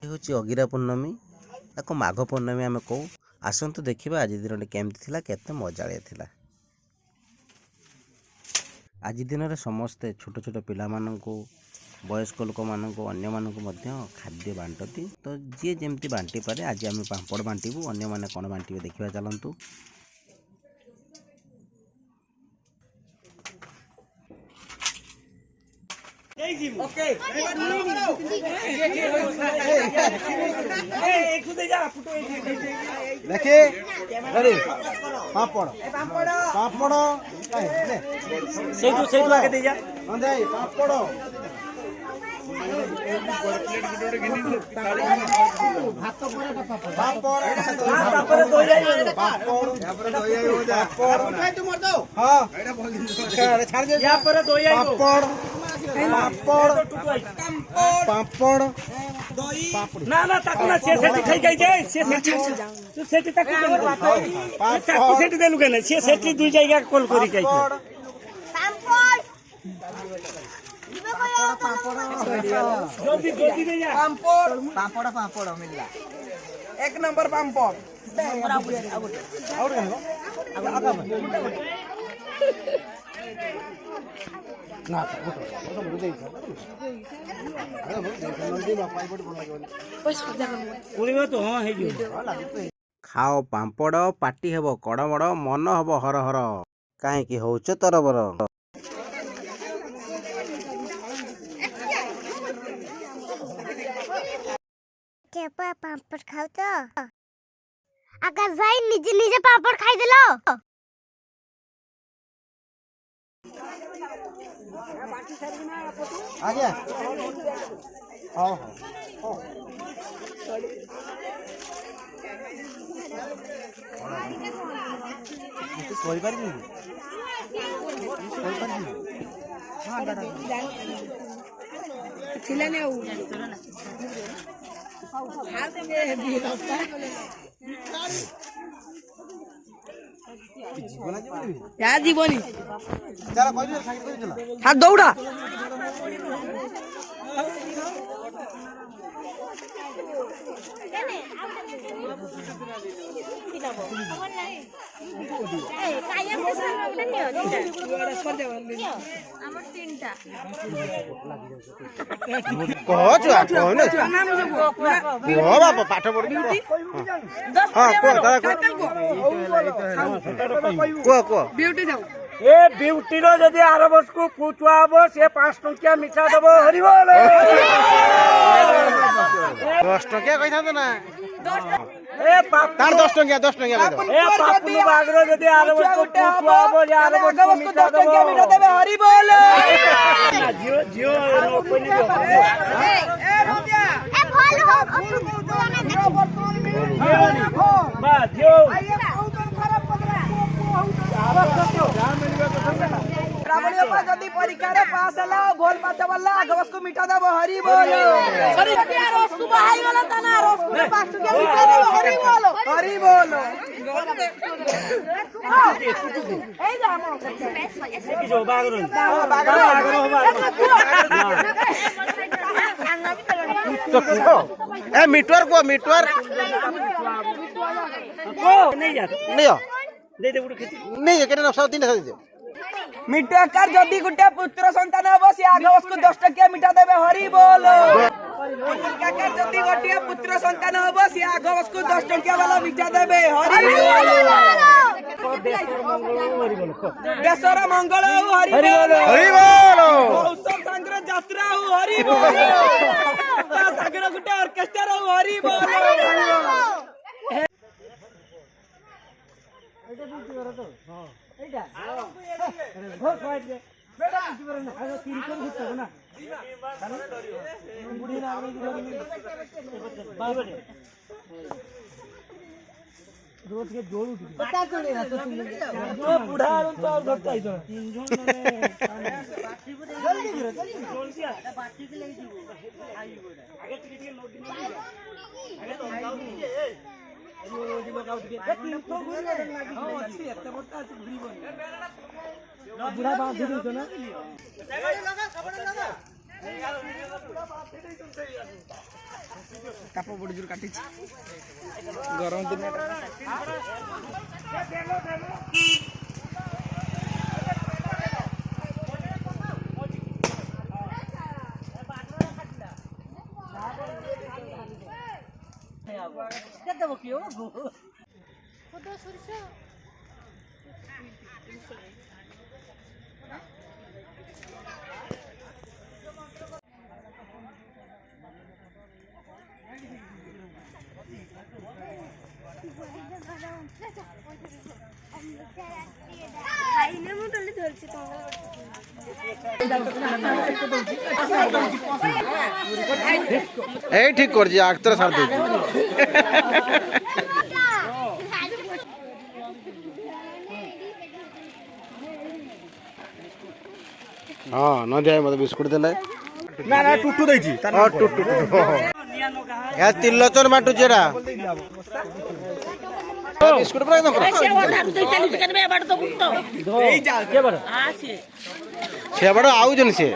ହେଉଛି ଅଗିରା ପୂର୍ଣ୍ଣମୀ, ତାକୁ ମାଘ ପୂର୍ଣ୍ଣମୀ ଆମେ କହୁ। ଆସନ୍ତୁ ଦେଖିବା ଆଜି ଦିନଟି କେମିତି ଥିଲା, କେତେ ମଜାଳିଆ ଥିଲା। ଆଜି ଦିନରେ ସମସ୍ତେ ଛୋଟ ଛୋଟ ପିଲାମାନଙ୍କୁ, ବୟସ୍କ ଲୋକମାନଙ୍କୁ, ଅନ୍ୟମାନଙ୍କୁ ମଧ୍ୟ ଖାଦ୍ୟ ବାଣ୍ଟନ୍ତି। ତ ଯିଏ ଯେମିତି ବାଣ୍ଟି ପାରେ। ଆଜି ଆମେ ପାମ୍ପଡ଼ ବାଣ୍ଟିବୁ, ଅନ୍ୟମାନେ କ'ଣ ବାଣ୍ଟିବେ ଦେଖିବା ଚାଲନ୍ତୁ। দেখে পাপড় পাপড় সেইটু সেইটু আগে দিয়ে যা দেই পাপড় ভাত পরে পাপড় পাপড় তারপরে দই যাই পাপড় তারপরে দই যাই পাপড় খাই তুমি দাও হ্যাঁ এটা বল দিন ছাড় দে ইয়া পরে দই যাই পাপড় পাপড় পাপড় দই না না তাকু না সে সেটি খাই খাই যায় সে সেটি তুই সেটি তাকু তাকু সেটি দেলু কেন সে সেটি দুই জায়গা কল করি খাই পাপড় দিবে কই পাপড় জলদি জলদি দে যা পাপড় পাপড় পাপড় মিললা এক নম্বর পাপড় আউট কেন আগা না ওটা বড় দেই ଖାଅ ପାମ୍ପଡ଼, ପାଟି ହେବ କଡ଼ମଡ଼, ମନ ହେବ ହରହର। କାହିଁକି ହଉଛ ତରବର? पापड़ खाओ तो आकाश भाई निजे निजे पापड़ खाई दिलो आ गया हां हां सोई पार नहीं सोई पार नहीं हां दादा खिलाने आओ जीवनी दौड़ा पाठ पढ़ ब्यूटी जदि आर वर्ष को पुचुआ हम सी 5 टंकिया मिठा दब हर 10 टंकिया कही था ना तार 10 टंकिया 10 टंकिया ए पापनु बागरो जदि आर वर्ष को पुचुआ हम आर वर्ष को 10 टंकिया मिठा देबे हरि बोल जियो जियो ओपन ए रोदिया ए फॉलो हो बा जियो जदि परीक्षा रे पास हला भोल पाते वाला आगवस को मिठा दब हरि बोल हरि रोस को बहाई वाला तना रोस को 5 टंकिया मिठा दब हरि बोल हरि बोल ए जामो की जो बागरो ए मिटवर को मिटवर को नहीं जा नहीं हो दे दे उड़ खिच नहीं केने 9 दे मिठा कर जदि गुटे पुत्र संतान हबो से आगवस को 10 टंकिया मिठा देबे हरि बोल काकर जदि गुटे पुत्र संतान हबो से आगवस को 10 टंकिया वाला मिठा देबे हरि बोल देशर मंगल हो हरि बोल हरि बोल मौसम संग्रह यात्रा हो हरि बोल ता संग्रह गुटे ऑर्केस्ट्रा हो हरि बोल एटा भी करे तो हां एटा घर फाइट दे बेटा किसी पर ना आगे 3 कर घुस ना बुढ़ी ना आगे बाय बटे रोज के जोड़ उठ पता चले ना तो तुम जो बूढ़ा और तो और घटता ही तो 3 जन ने जल्दी करो जल्दी आ बाटी के ले जीवो आगे टिके नोट दिन आगे तो गाउट ये लोग आउट के 3 तो गुण ना हां अच्छी एत मोटा আছে ঘুরি বল বুড়া বাঁধ দিছো না লগা কবড় লগা ତାପ ବଡ ଜୋର କାଟିଛି ଗରମ ଦିନ ଖାଇନେ ମୁଁ ଟଲି ଧରିଛି এই ঠিক করছি আক্তর সার দিচ্ছি ହଁ ନ ଦିଆ ମତେ ବିସ୍କୁଟ ଦେଲେ ନା ନା ଟୁଟୁ ଦେଇଛି ହଁ ଟୁଟୁ ଏହା ତିଲୋଚନ ମାଟୁଛି ଏରା ବିସ୍କୁଟ ପୁରା একদম ସେ ବାଟ ଆଉଛନ୍ତି ସେ